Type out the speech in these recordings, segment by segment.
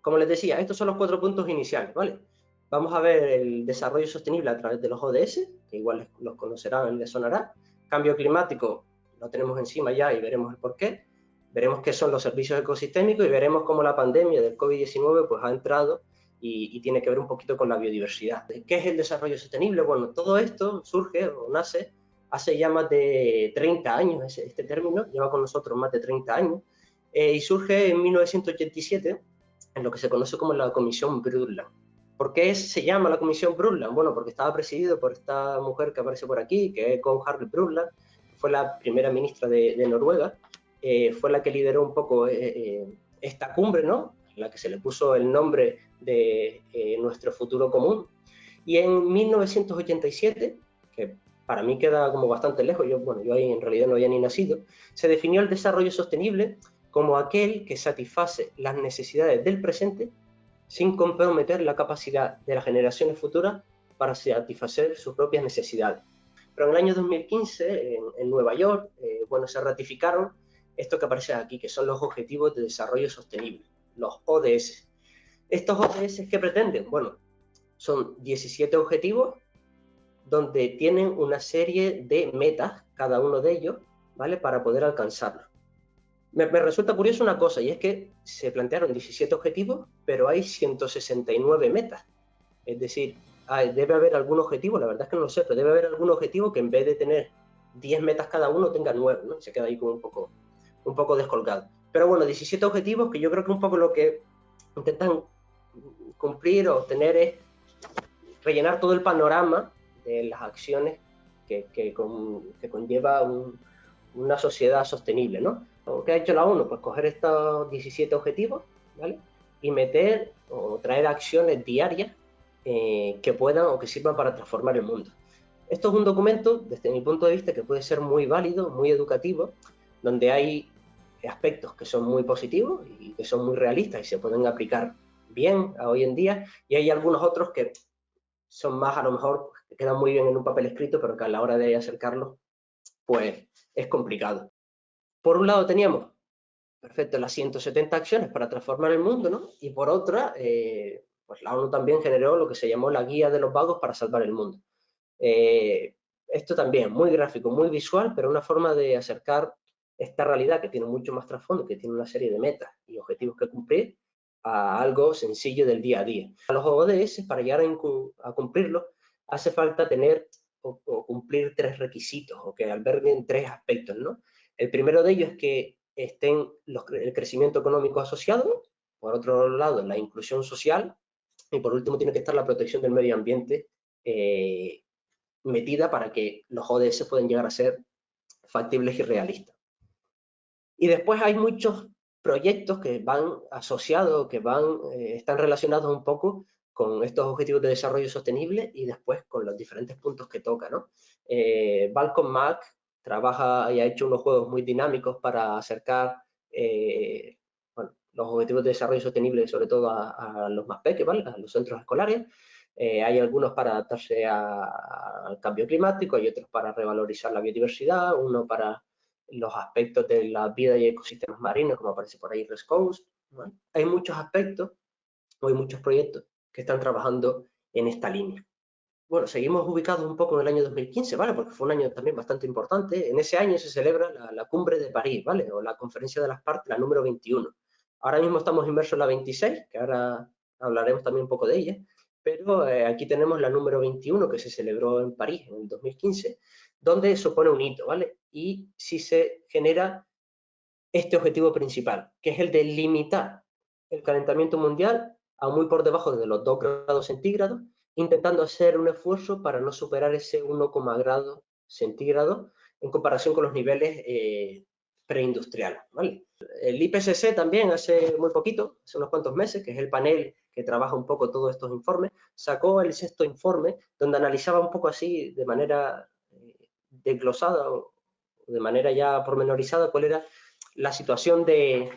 Como les decía, estos son los 4 puntos iniciales, ¿vale? Vamos a ver el desarrollo sostenible a través de los ODS, que igual los conocerán, les sonará. Cambio climático, lo tenemos encima ya y veremos el porqué. Veremos qué son los servicios ecosistémicos y veremos cómo la pandemia del COVID-19 pues, ha entrado y tiene que ver un poquito con la biodiversidad. ¿Qué es el desarrollo sostenible? Bueno, todo esto surge o nace hace ya más de 30 años, este término lleva con nosotros más de 30 años, y surge en 1987 en lo que se conoce como la Comisión Brundtland. ¿Por qué se llama la Comisión Brundtland? Bueno, porque estaba presidido por esta mujer que aparece por aquí, que es Gro Harlem Brundtland, fue la primera ministra de Noruega, fue la que lideró un poco esta cumbre, ¿no? La que se le puso el nombre de nuestro futuro común. Y en 1987, que para mí queda como bastante lejos, yo ahí en realidad no había ni nacido, se definió el desarrollo sostenible como aquel que satisface las necesidades del presente sin comprometer la capacidad de las generaciones futuras para satisfacer sus propias necesidades. Pero en el año 2015, en Nueva York, se ratificaron esto que aparece aquí, que son los Objetivos de Desarrollo Sostenible, los ODS. ¿Estos ODS qué pretenden? Bueno, son 17 objetivos donde tienen una serie de metas, cada uno de ellos, ¿vale? Para poder alcanzarlos. Me resulta curioso una cosa, y es que se plantearon 17 objetivos, pero hay 169 metas. Es decir, debe haber algún objetivo, la verdad es que no lo sé, pero debe haber algún objetivo que en vez de tener 10 metas cada uno, tenga 9, ¿no? Se queda ahí como un poco descolgado. Pero bueno, 17 objetivos que yo creo que un poco lo que intentan cumplir o tener es rellenar todo el panorama de las acciones que conlleva una sociedad sostenible, ¿no? ¿Qué ha hecho la ONU? Pues coger estos 17 objetivos, ¿vale? Y meter o traer acciones diarias que puedan o que sirvan para transformar el mundo. Esto es un documento, desde mi punto de vista, que puede ser muy válido, muy educativo, donde hay aspectos que son muy positivos y que son muy realistas y se pueden aplicar bien a hoy en día, y hay algunos otros que son más, a lo mejor, que quedan muy bien en un papel escrito, pero que a la hora de acercarlos, pues es complicado. Por un lado teníamos, perfecto, las 170 acciones para transformar el mundo, ¿no? Y por otra, pues la ONU también generó lo que se llamó la Guía de los Vagos para Salvar el Mundo. Esto también, muy gráfico, muy visual, pero una forma de acercar esta realidad que tiene mucho más trasfondo, que tiene una serie de metas y objetivos que cumplir, a algo sencillo del día a día. A los ODS, para llegar a cumplirlos, hace falta tener o cumplir 3 requisitos, o que alberguen 3 aspectos, ¿no? El primero de ellos es que estén el crecimiento económico asociado, por otro lado, la inclusión social, y por último tiene que estar la protección del medio ambiente metida para que los ODS puedan llegar a ser factibles y realistas. Y después hay muchos proyectos que van asociados, que están relacionados un poco con estos objetivos de desarrollo sostenible y después con los diferentes puntos que toca, ¿no? Balcom Mac trabaja y ha hecho unos juegos muy dinámicos para acercar los objetivos de desarrollo sostenible, sobre todo a los más pequeños, ¿vale? A los centros escolares. Hay algunos para adaptarse al cambio climático, hay otros para revalorizar la biodiversidad, uno para los aspectos de la vida y ecosistemas marinos, como aparece por ahí Rescoast, ¿vale? Hay muchos aspectos, hay muchos proyectos que están trabajando en esta línea. Bueno, seguimos ubicados un poco en el año 2015, ¿vale? Porque fue un año también bastante importante. En ese año se celebra la Cumbre de París, ¿vale? O la Conferencia de las Partes, la número 21. Ahora mismo estamos inmersos en la 26, que ahora hablaremos también un poco de ella, pero aquí tenemos la número 21 que se celebró en París en el 2015, donde supone un hito, ¿vale? Y si se genera este objetivo principal, que es el de limitar el calentamiento mundial a muy por debajo de los 2 grados centígrados, intentando hacer un esfuerzo para no superar ese 1, grados centígrados en comparación con los niveles preindustriales, ¿vale? El IPCC también hace muy poquito, hace unos cuantos meses, que es el panel que trabaja un poco todos estos informes, sacó el 6º informe donde analizaba un poco así de manera desglosada o de manera ya pormenorizada cuál era la situación de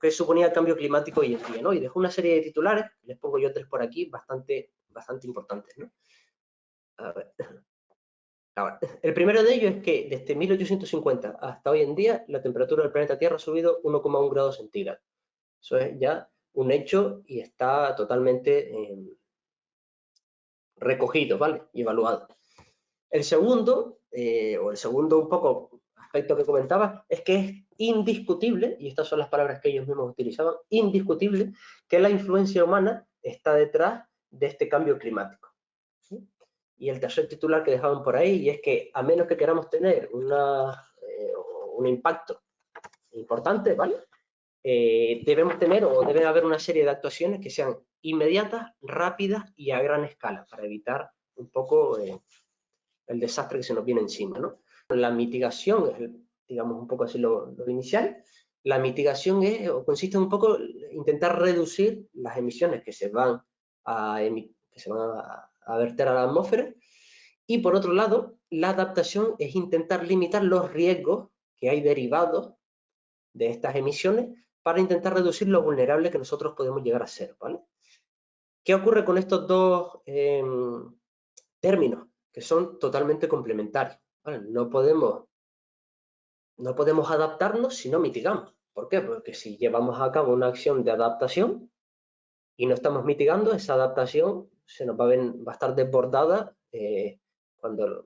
qué suponía el cambio climático hoy en día, ¿no? Y dejo una serie de titulares, les pongo yo 3 por aquí, bastante importantes, ¿no? A ver. Ahora, el primero de ellos es que desde 1850 hasta hoy en día la temperatura del planeta Tierra ha subido 1,1 grados centígrados. Eso es ya un hecho y está totalmente recogido, ¿vale? Y evaluado. El segundo, o el segundo un poco aspecto que comentaba, es que es indiscutible, y estas son las palabras que ellos mismos utilizaban, indiscutible que la influencia humana está detrás de este cambio climático. ¿Sí? Y el tercer titular que dejaban por ahí, y es que a menos que queramos tener un impacto importante, ¿vale? Debemos tener o debe haber una serie de actuaciones que sean inmediatas, rápidas y a gran escala para evitar un poco el desastre que se nos viene encima, ¿no? La mitigación es, digamos, un poco así lo inicial. La mitigación es, o consiste en un poco intentar reducir las emisiones que se van a verter a la atmósfera. Y por otro lado, la adaptación es intentar limitar los riesgos que hay derivados de estas emisiones para intentar reducir lo vulnerable que nosotros podemos llegar a ser, ¿vale? ¿Qué ocurre con estos dos términos? Que son totalmente complementarios, ¿vale? No podemos adaptarnos si no mitigamos. ¿Por qué? Porque si llevamos a cabo una acción de adaptación y no estamos mitigando, esa adaptación se nos va a estar desbordada cuando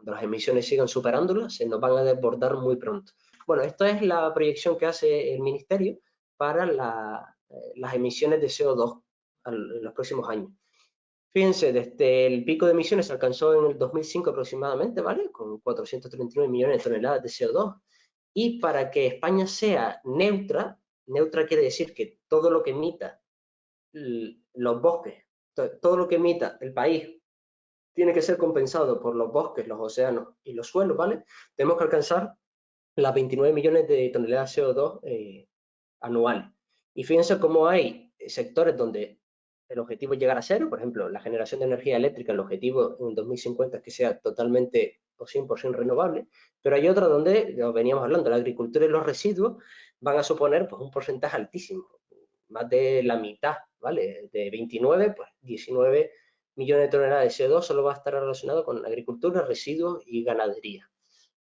las emisiones sigan superándolas, se nos van a desbordar muy pronto. Bueno, esta es la proyección que hace el Ministerio para las emisiones de CO2 en los próximos años. Fíjense, desde el pico de emisiones se alcanzó en el 2005 aproximadamente, ¿vale? Con 439 millones de toneladas de CO2. Y para que España sea neutra quiere decir que todo lo que emita los bosques, todo lo que emita el país tiene que ser compensado por los bosques, los océanos y los suelos, ¿vale? Tenemos que alcanzar las 29 millones de toneladas de CO2 anuales. Y fíjense cómo hay sectores donde el objetivo es llegar a cero, por ejemplo, la generación de energía eléctrica, el objetivo en 2050 es que sea totalmente o 100% renovable, pero hay otras donde, lo veníamos hablando, la agricultura y los residuos van a suponer pues, un porcentaje altísimo, más de la mitad, ¿vale? De 29, pues 19 millones de toneladas de CO2 solo va a estar relacionado con agricultura, residuos y ganadería.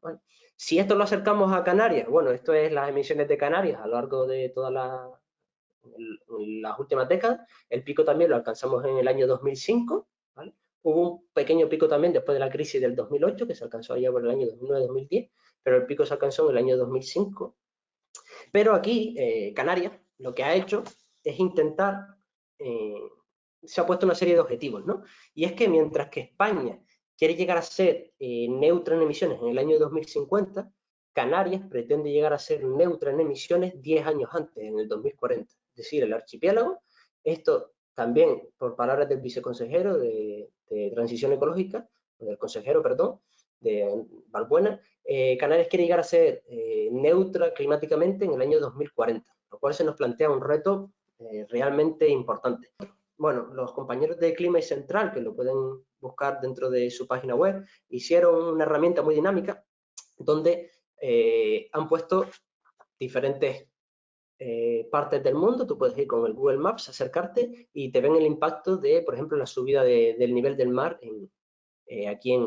¿Vale? Si esto lo acercamos a Canarias, bueno, esto es las emisiones de Canarias a lo largo de todas las últimas décadas, el pico también lo alcanzamos en el año 2005, ¿vale? Hubo un pequeño pico también después de la crisis del 2008, que se alcanzó allá por el año 2009-2010, pero el pico se alcanzó en el año 2005. Pero aquí, Canarias, lo que ha hecho es intentar, se ha puesto una serie de objetivos, ¿no? Y es que mientras que España quiere llegar a ser neutra en emisiones en el año 2050, Canarias pretende llegar a ser neutra en emisiones 10 años antes, en el 2040. Es decir, el archipiélago, esto también por palabras del viceconsejero de Transición Ecológica, del consejero, perdón, de Balbuena, Canarias quiere llegar a ser neutra climáticamente en el año 2040, lo cual se nos plantea un reto realmente importante. Bueno, los compañeros de Clima y Central, que lo pueden buscar dentro de su página web, hicieron una herramienta muy dinámica donde han puesto diferentes partes del mundo. Tú puedes ir con el Google Maps, acercarte y te ven el impacto de, por ejemplo, la subida del nivel del mar aquí,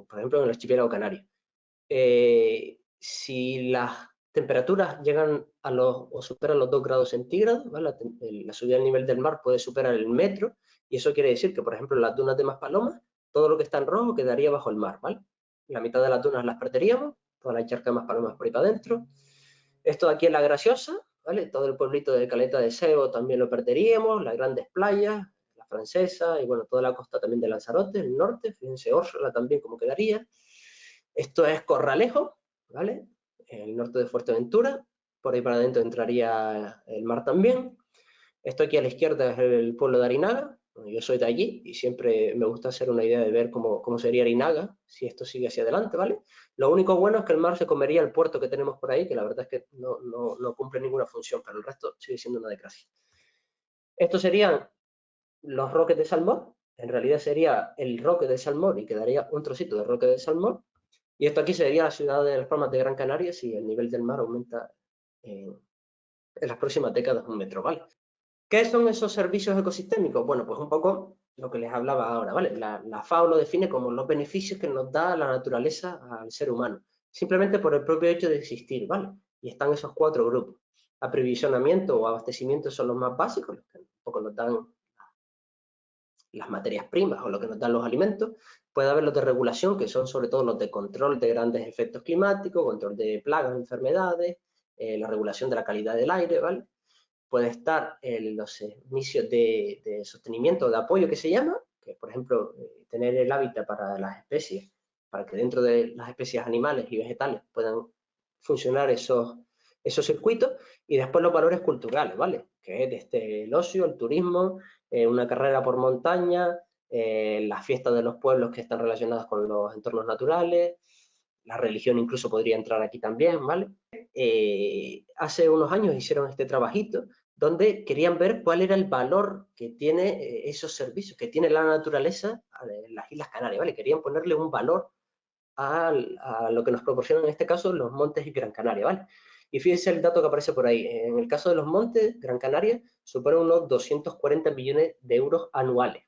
por ejemplo, en el archipiélago canario. Si las temperaturas llegan o superan los 2 grados centígrados, ¿vale? La subida del nivel del mar puede superar el metro, y eso quiere decir que, por ejemplo, en las dunas de Maspalomas, todo lo que está en rojo quedaría bajo el mar, ¿vale? La mitad de las dunas las perderíamos, toda la charca de Maspalomas por ahí para adentro. Esto de aquí es La Graciosa, ¿vale? Todo el pueblito de Caleta de Sebo también lo perderíamos, las grandes playas, la Francesa y, bueno, toda la costa también de Lanzarote, el norte, fíjense, Órsola también como quedaría. Esto es Corralejo, ¿vale? El norte de Fuerteventura, por ahí para adentro entraría el mar también. Esto aquí a la izquierda es el pueblo de Arinaga. Bueno, yo soy de allí y siempre me gusta hacer una idea de ver cómo sería Arinaga si esto sigue hacia adelante, ¿vale? Lo único bueno es que el mar se comería el puerto que tenemos por ahí, que la verdad es que no cumple ninguna función, pero el resto sigue siendo una desgracia. Estos serían los roques de salmón. En realidad sería el roque de salmón y quedaría un trocito de roque de salmón. Y esto aquí sería la ciudad de Las Palmas de Gran Canaria si el nivel del mar aumenta en las próximas décadas 1 metro, ¿vale? ¿Qué son esos servicios ecosistémicos? Bueno, pues un poco lo que les hablaba ahora, ¿vale? La FAO lo define como los beneficios que nos da la naturaleza al ser humano, simplemente por el propio hecho de existir, ¿vale? Y están esos 4 grupos. Aprovisionamiento o abastecimiento son los más básicos, los que un poco nos dan las materias primas o lo que nos dan los alimentos. Puede haber los de regulación, que son sobre todo los de control de grandes efectos climáticos, control de plagas, enfermedades, la regulación de la calidad del aire, ¿vale? Puede estar los servicios de sostenimiento, de apoyo que se llama, que por ejemplo, tener el hábitat para las especies, para que dentro de las especies animales y vegetales puedan funcionar esos circuitos, y después los valores culturales, ¿vale? Que es desde el ocio, el turismo, una carrera por montaña, las fiestas de los pueblos que están relacionadas con los entornos naturales, la religión incluso podría entrar aquí también, ¿vale? Hace unos años hicieron este trabajito donde querían ver cuál era el valor que tiene esos servicios, que tiene la naturaleza en las Islas Canarias, ¿vale? Querían ponerle un valor a lo que nos proporcionan en este caso los montes y Gran Canaria, ¿vale? Y fíjense el dato que aparece por ahí. En el caso de los montes, Gran Canaria supone unos 240 millones de euros anuales,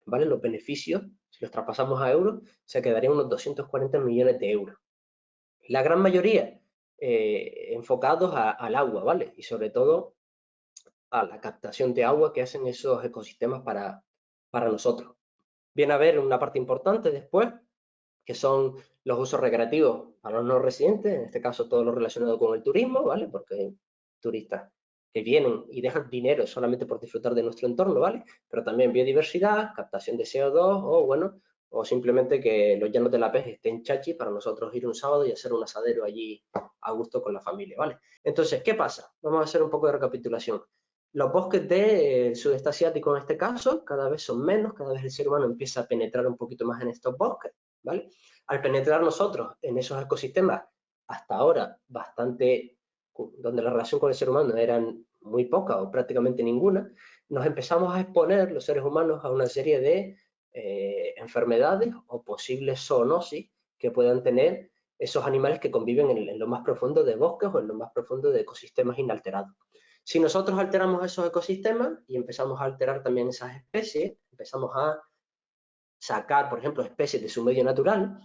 ¿vale? Los beneficios, si los traspasamos a euros, se quedarían unos 240 millones de euros. La gran mayoría enfocados al agua, ¿vale? Y sobre todo a la captación de agua que hacen esos ecosistemas para nosotros. Viene a haber una parte importante después, que son los usos recreativos para los no residentes, en este caso todo lo relacionado con el turismo, ¿vale? Porque hay turistas que vienen y dejan dinero solamente por disfrutar de nuestro entorno, ¿vale? Pero también biodiversidad, captación de CO2 o, bueno, o simplemente que los llanos de la Pez estén chachi para nosotros ir un sábado y hacer un asadero allí a gusto con la familia, ¿vale? Entonces, ¿qué pasa? Vamos a hacer un poco de recapitulación. Los bosques del sudeste asiático en este caso cada vez son menos, cada vez el ser humano empieza a penetrar un poquito más en estos bosques, ¿vale? Al penetrar nosotros en esos ecosistemas hasta ahora bastante, donde la relación con el ser humano era muy poca o prácticamente ninguna, nos empezamos a exponer los seres humanos a una serie de enfermedades o posibles zoonosis que puedan tener esos animales que conviven en lo más profundo de bosques o en lo más profundo de ecosistemas inalterados. Si nosotros alteramos esos ecosistemas y empezamos a alterar también esas especies, empezamos a sacar, por ejemplo, especies de su medio natural,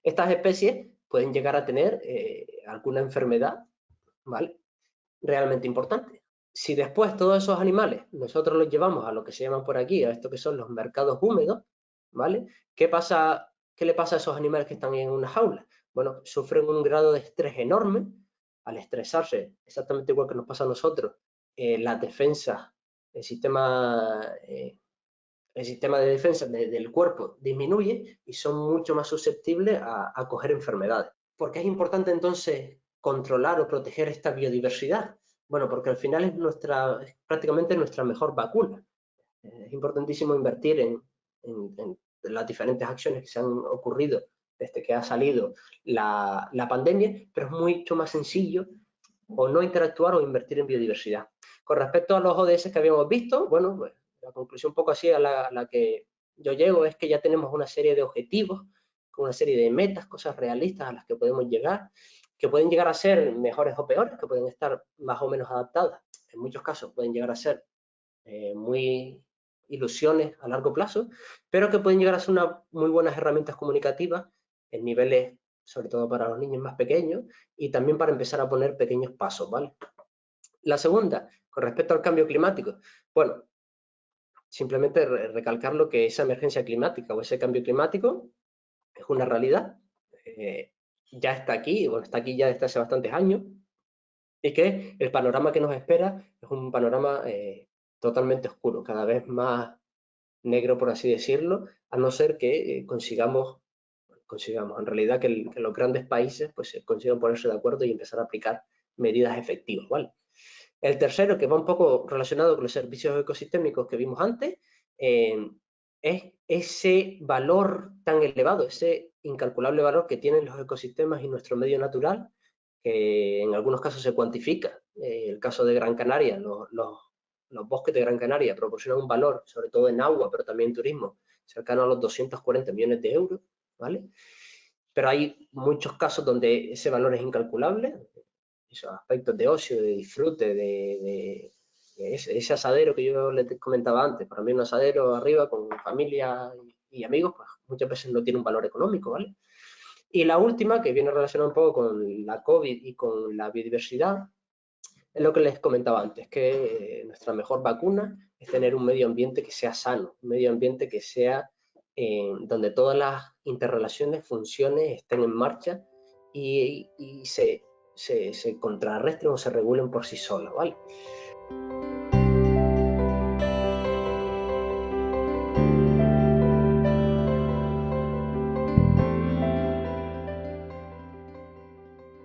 estas especies pueden llegar a tener alguna enfermedad, ¿vale? Realmente importante. Si después todos esos animales nosotros los llevamos a lo que se llaman por aquí, a esto que son los mercados húmedos, ¿vale? ¿Qué pasa? ¿Qué le pasa a esos animales que están en una jaula? Bueno, sufren un grado de estrés enorme. Al estresarse, exactamente igual que nos pasa a nosotros, las defensas, el sistema de defensa del cuerpo disminuye y son mucho más susceptibles a coger enfermedades. ¿Por qué es importante entonces controlar o proteger esta biodiversidad? Bueno, porque al final es prácticamente nuestra mejor vacuna. Es importantísimo invertir en las diferentes acciones que se han ocurrido desde que ha salido la pandemia, pero es mucho más sencillo o no interactuar o invertir en biodiversidad. Con respecto a los ODS que habíamos visto, bueno, pues la conclusión un poco así a la que yo llego es que ya tenemos una serie de objetivos, con una serie de metas, cosas realistas a las que podemos llegar, que pueden llegar a ser mejores o peores, que pueden estar más o menos adaptadas. En muchos casos pueden llegar a ser muy ilusiones a largo plazo, pero que pueden llegar a ser unas muy buenas herramientas comunicativas en niveles, sobre todo para los niños más pequeños, y también para empezar a poner pequeños pasos, ¿vale? La segunda, con respecto al cambio climático, bueno, simplemente recalcar lo que esa emergencia climática o ese cambio climático es una realidad, ya está aquí, bueno, está aquí ya desde hace bastantes años, y que el panorama que nos espera es un panorama totalmente oscuro, cada vez más negro, por así decirlo, a no ser que consigamos en realidad que los grandes países pues consigan ponerse de acuerdo y empezar a aplicar medidas efectivas, ¿vale? El tercero, que va un poco relacionado con los servicios ecosistémicos que vimos antes, es ese valor tan elevado, ese incalculable valor que tienen los ecosistemas y nuestro medio natural, que en algunos casos se cuantifica. El caso de Gran Canaria, los bosques de Gran Canaria proporcionan un valor, sobre todo en agua, pero también en turismo, cercano a los 240 millones de euros, ¿vale? pero hay muchos casos donde ese valor es incalculable, esos aspectos de ocio, de disfrute, de ese asadero que yo les comentaba antes. Para mí un asadero arriba con familia y amigos, pues muchas veces no tiene un valor económico, ¿vale? Y la última, que viene relacionada un poco con la COVID y con la biodiversidad, es lo que les comentaba antes, que nuestra mejor vacuna es tener un medio ambiente que sea sano, un medio ambiente que sea donde todas las interrelaciones, funciones estén en marcha y se contrarresten o se regulen por sí solas, ¿vale?